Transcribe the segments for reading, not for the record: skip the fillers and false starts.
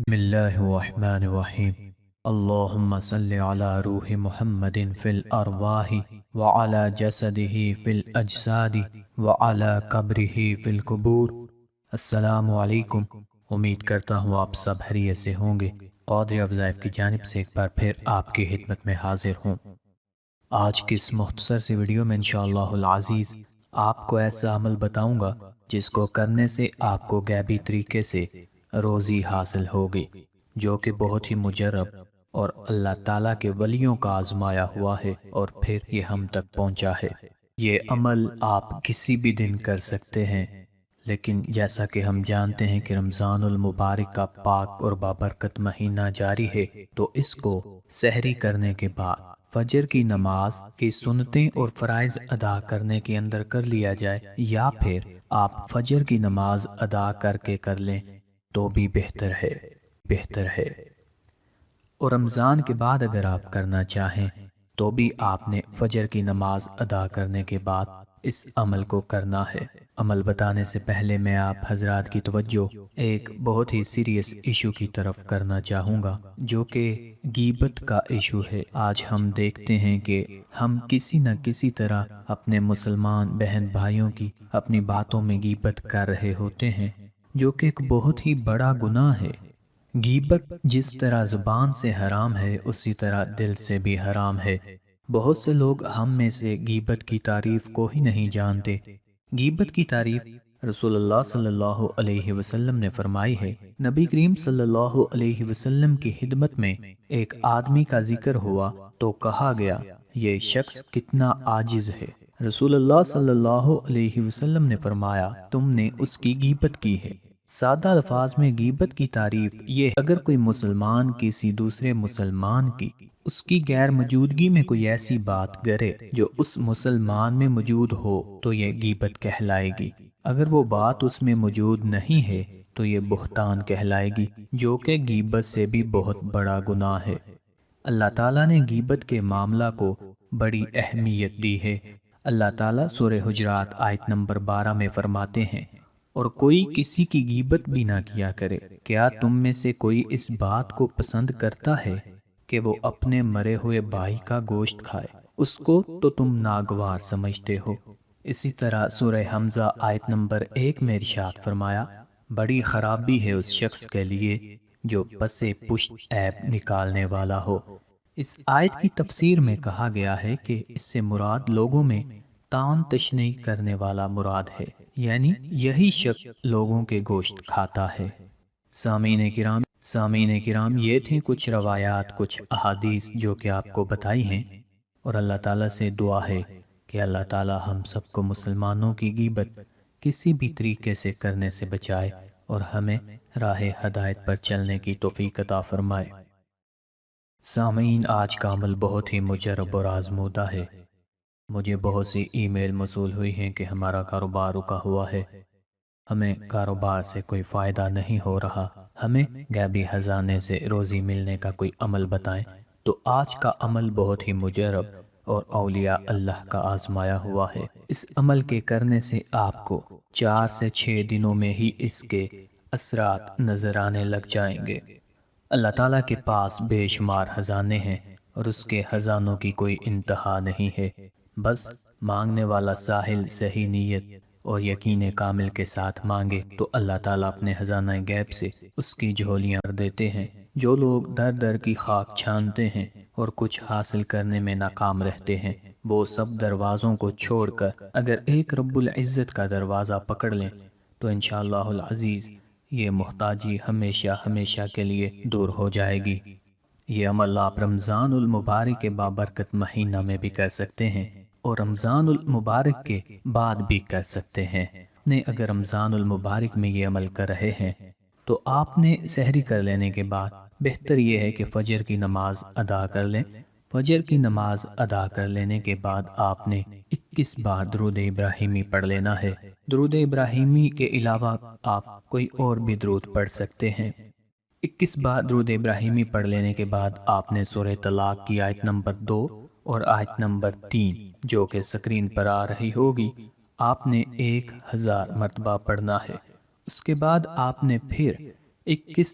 بسم اللہ الرحمن الرحیم اللہم صل علی روح محمد فی الارواح وعلی جسدہ فی الاجساد وعلی قبرہ فی القبور۔ السلام علیکم، امید کرتا ہوں آپ سب خیریت سے ہوں گے۔ قادری افزائف کی جانب سے ایک بار پھر آپ کی خدمت میں حاضر ہوں۔ آج کی اس مختصر سی ویڈیو میں انشاءاللہ العزیز آپ کو ایسا عمل بتاؤں گا جس کو کرنے سے آپ کو غیبی طریقے سے روزی حاصل ہوگی، جو کہ بہت ہی مجرب اور اللہ تعالیٰ کے ولیوں کا آزمایا ہوا ہے اور پھر یہ ہم تک پہنچا ہے۔ یہ عمل آپ کسی بھی دن کر سکتے ہیں، لیکن جیسا کہ ہم جانتے ہیں کہ رمضان المبارک کا پاک اور بابرکت مہینہ جاری ہے، تو اس کو سحری کرنے کے بعد فجر کی نماز کی سنتیں اور فرائض ادا کرنے کے اندر کر لیا جائے، یا پھر آپ فجر کی نماز ادا کر کے کر لیں تو بھی بہتر ہے۔ اور رمضان کے بعد اگر آپ کرنا چاہیں تو بھی آپ نے فجر کی نماز ادا کرنے کے بعد اس عمل کو کرنا ہے۔ عمل بتانے سے پہلے میں آپ حضرات کی توجہ ایک بہت ہی سیریس ایشو کی طرف کرنا چاہوں گا، جو کہ غیبت کا ایشو ہے۔ آج ہم دیکھتے ہیں کہ ہم کسی نہ کسی طرح اپنے مسلمان بہن بھائیوں کی اپنی باتوں میں غیبت کر رہے ہوتے ہیں، جو کہ ایک بہت ہی بڑا گناہ ہے۔ غیبت جس طرح زبان سے حرام ہے، اسی طرح دل سے بھی حرام ہے۔ بہت سے لوگ ہم میں سے غیبت کی تعریف کو ہی نہیں جانتے۔ غیبت کی تعریف رسول اللہ صلی اللہ علیہ وسلم نے فرمائی ہے۔ نبی کریم صلی اللہ علیہ وسلم کی خدمت میں ایک آدمی کا ذکر ہوا تو کہا گیا، یہ شخص کتنا عاجز ہے۔ رسول اللہ صلی اللہ علیہ وسلم نے فرمایا، تم نے اس کی غیبت کی ہے۔ سادہ الفاظ میں غیبت کی تعریف یہ، اگر کوئی مسلمان کسی دوسرے مسلمان کی اس کی غیر موجودگی میں کوئی ایسی بات کرے جو اس مسلمان میں موجود ہو تو یہ غیبت کہلائے گی۔ اگر وہ بات اس میں موجود نہیں ہے تو یہ بہتان کہلائے گی، جو کہ غیبت سے بھی بہت بڑا گناہ ہے۔ اللہ تعالیٰ نے غیبت کے معاملہ کو بڑی اہمیت دی ہے۔ اللہ تعالیٰ سورہ حجرات آیت نمبر 12 میں فرماتے ہیں، اور کوئی کسی کی غیبت بھی نہ کیا کرے۔ کیا تم میں سے کوئی اس بات کو پسند کرتا ہے کہ وہ اپنے مرے ہوئے بھائی کا گوشت کھائے؟ اس کو تو تم ناگوار سمجھتے ہو۔ اسی طرح سورہ حمزہ آیت نمبر 1 میں ارشاد فرمایا، بڑی خرابی ہے اس شخص کے لیے جو پس پشت عیب نکالنے والا ہو۔ اس آیت کی تفسیر میں کہا گیا ہے کہ اس سے مراد لوگوں میں تان تشنیع کرنے والا مراد ہے، یعنی یہی شخص لوگوں کے گوشت کھاتا ہے۔ سامعین کرام، یہ تھیں کچھ روایات، کچھ احادیث جو کہ آپ کو بتائی ہیں، اور اللہ تعالیٰ سے دعا ہے کہ اللہ تعالیٰ ہم سب کو مسلمانوں کی غیبت کسی بھی طریقے سے کرنے سے بچائے اور ہمیں راہ ہدایت پر چلنے کی توفیق عطا فرمائے۔ سامعین، آج کا عمل بہت ہی مجرب اور آزمودہ ہے۔ مجھے بہت سی ای میل موصول ہوئی ہیں کہ ہمارا کاروبار رکا ہوا ہے، ہمیں کاروبار سے کوئی فائدہ نہیں ہو رہا، ہمیں غیبی خزانے سے روزی ملنے کا کوئی عمل بتائیں۔ تو آج کا عمل بہت ہی مجرب اور اولیاء اللہ کا آزمایا ہوا ہے۔ اس عمل کے کرنے سے آپ کو 4 سے 6 دنوں میں ہی اس کے اثرات نظر آنے لگ جائیں گے۔ اللہ تعالیٰ کے پاس بے شمار خزانے ہیں اور اس کے خزانوں کی کوئی انتہا نہیں ہے۔ بس مانگنے والا ساحل صحیح نیت اور یقین کامل کے ساتھ مانگے تو اللہ تعالیٰ اپنے خزانہ غیب سے اس کی جھولیاں بھر دیتے ہیں۔ جو لوگ در در کی خاک چھانتے ہیں اور کچھ حاصل کرنے میں ناکام رہتے ہیں، وہ سب دروازوں کو چھوڑ کر اگر ایک رب العزت کا دروازہ پکڑ لیں تو انشاءاللہ العزیز یہ محتاجی ہمیشہ ہمیشہ کے لیے دور ہو جائے گی۔ یہ عمل آپ رمضان المبارک کے بابرکت مہینہ میں بھی کر سکتے ہیں اور رمضان المبارک کے بعد بھی کر سکتے ہیں۔ اگر رمضان المبارک میں یہ عمل کر رہے ہیں تو آپ نے سحری کر لینے کے بعد بہتر یہ ہے کہ فجر کی نماز ادا کر لیں۔ فجر کی نماز ادا کر لینے کے بعد آپ نے 21 بار درود ابراہیمی پڑھ لینا ہے۔ درود ابراہیمی کے علاوہ آپ کوئی اور بھی درود پڑھ سکتے ہیں۔ 21 بار درود ابراہیمی پڑھ لینے کے بعد آپ نے سورہ طلاق کی آیت نمبر 2 اور آیت نمبر 3 جو کہ سکرین پر آ رہی ہوگی، آپ نے 1000 مرتبہ پڑھنا ہے۔ اس کے بعد آپ نے پھر 21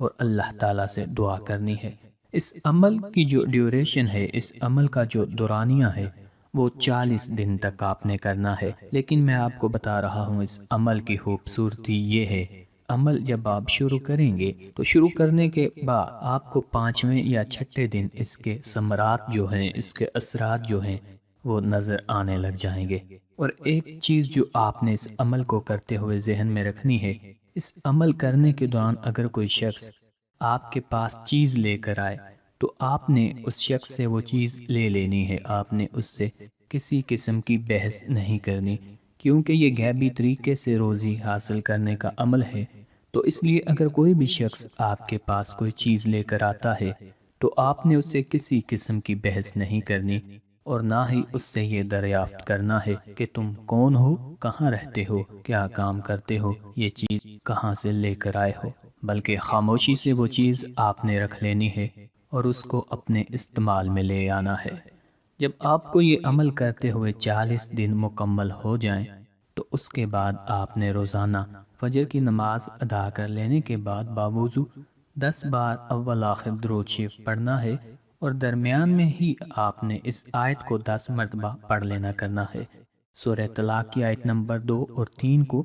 اور اللہ تعالیٰ سے دعا کرنی ہے۔ اس عمل کی جو ڈیوریشن ہے، اس عمل کا جو دورانیہ ہے، وہ 40 دن تک آپ نے کرنا ہے۔ لیکن میں آپ کو بتا رہا ہوں اس عمل کی خوبصورتی یہ ہے، عمل جب آپ شروع کریں گے تو شروع کرنے کے بعد آپ کو 5ویں یا 6 دن اس کے ثمرات جو ہیں، اس کے اثرات جو ہیں وہ نظر آنے لگ جائیں گے۔ اور ایک چیز جو آپ نے اس عمل کو کرتے ہوئے ذہن میں رکھنی ہے، اس عمل کرنے کے دوران اگر کوئی شخص آپ کے پاس چیز لے کر آئے تو آپ نے اس شخص سے وہ چیز لے لینی ہے، آپ نے اس سے کسی قسم کی بحث نہیں کرنی، کیونکہ یہ غیبی طریقے سے روزی حاصل کرنے کا عمل ہے۔ تو اس لیے اگر کوئی بھی شخص آپ کے پاس کوئی چیز لے کر آتا ہے تو آپ نے اس سے کسی قسم کی بحث نہیں کرنی، اور نہ ہی اس سے یہ دریافت کرنا ہے کہ تم کون ہو، کہاں رہتے ہو، کیا کام کرتے ہو، یہ چیز کہاں سے لے کر آئے ہو، بلکہ خاموشی سے وہ چیز آپ نے رکھ لینی ہے اور اس کو اپنے استعمال میں لے آنا ہے۔ جب آپ کو یہ عمل کرتے ہوئے 40 دن مکمل ہو جائیں تو اس کے بعد آپ نے روزانہ فجر کی نماز ادا کر لینے کے بعد باوضو 10 بار اول آخر درود شریف پڑھنا ہے، اور درمیان میں ہی آپ نے اس آیت کو 10 مرتبہ پڑھ لینا کرنا ہے۔ سورہ طلاق کی آیت نمبر 2 اور 3 کو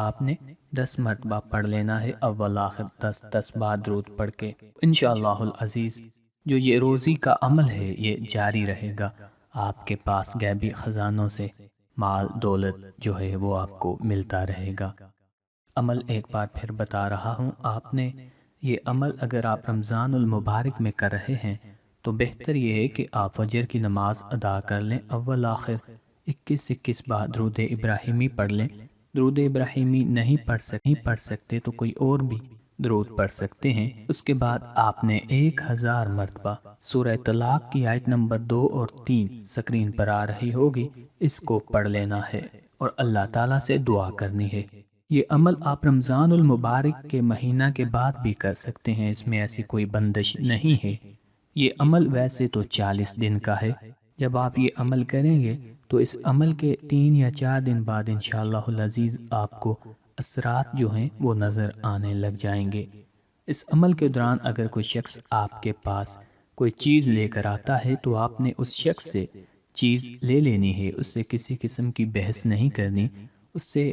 آپ نے 10 مرتبہ پڑھ لینا ہے، اول آخر 10 بار درود پڑھ کے۔ انشاءاللہ العزیز جو یہ روزی کا عمل ہے یہ جاری رہے گا، آپ کے پاس غیبی خزانوں سے مال دولت جو ہے وہ آپ کو ملتا رہے گا۔ عمل ایک بار پھر بتا رہا ہوں، آپ نے یہ عمل اگر آپ رمضان المبارک میں کر رہے ہیں تو بہتر یہ ہے کہ آپ فجر کی نماز ادا کر لیں، اول آخر 21 بار درود ابراہیمی پڑھ لیں۔ درود ابراہیمی نہیں پڑھ سکتے تو کوئی اور بھی درود پڑھ سکتے ہیں۔ اس کے بعد آپ نے 1000 مرتبہ سورہ طلاق کی آیت نمبر 2 اور 3 سکرین پر آ رہی ہوگی، اس کو پڑھ لینا ہے اور اللہ تعالیٰ سے دعا کرنی ہے۔ یہ عمل آپ رمضان المبارک کے مہینہ کے بعد بھی کر سکتے ہیں، اس میں ایسی کوئی بندش نہیں ہے۔ یہ عمل ویسے تو 40 دن کا ہے، جب آپ یہ عمل کریں گے تو اس عمل کے 3 یا 4 دن بعد انشاءاللہ العزیز آپ کو اثرات جو ہیں وہ نظر آنے لگ جائیں گے۔ اس عمل کے دوران اگر کوئی شخص آپ کے پاس کوئی چیز لے کر آتا ہے تو آپ نے اس شخص سے چیز لے لینی ہے، اس سے کسی قسم کی بحث نہیں کرنی، اس سے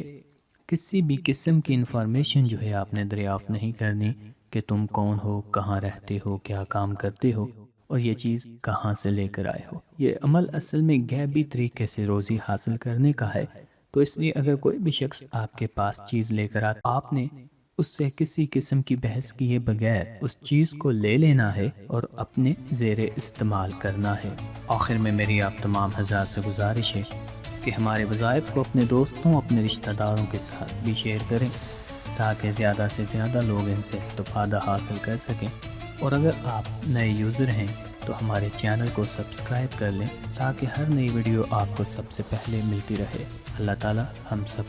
کسی بھی قسم کی انفارمیشن جو ہے آپ نے دریافت نہیں کرنی کہ تم کون ہو، کہاں رہتے ہو، کیا کام کرتے ہو، اور یہ چیز کہاں سے لے کر آئے ہو۔ یہ عمل اصل میں غیبی طریقے سے روزی حاصل کرنے کا ہے، تو اس لیے اگر کوئی بھی شخص آپ کے پاس چیز لے کر آتا آپ نے اس سے کسی قسم کی بحث کیے بغیر اس چیز کو لے لینا ہے اور اپنے زیر استعمال کرنا ہے۔ آخر میں میری آپ تمام حضرات سے گزارش ہے کہ ہمارے وظائف کو اپنے دوستوں، اپنے رشتہ داروں کے ساتھ بھی شیئر کریں تاکہ زیادہ سے زیادہ لوگ ان سے استفادہ حاصل کر سکیں، اور اگر آپ نئے یوزر ہیں تو ہمارے چینل کو سبسکرائب کر لیں تاکہ ہر نئی ویڈیو آپ کو سب سے پہلے ملتی رہے۔ اللہ تعالی ہم سب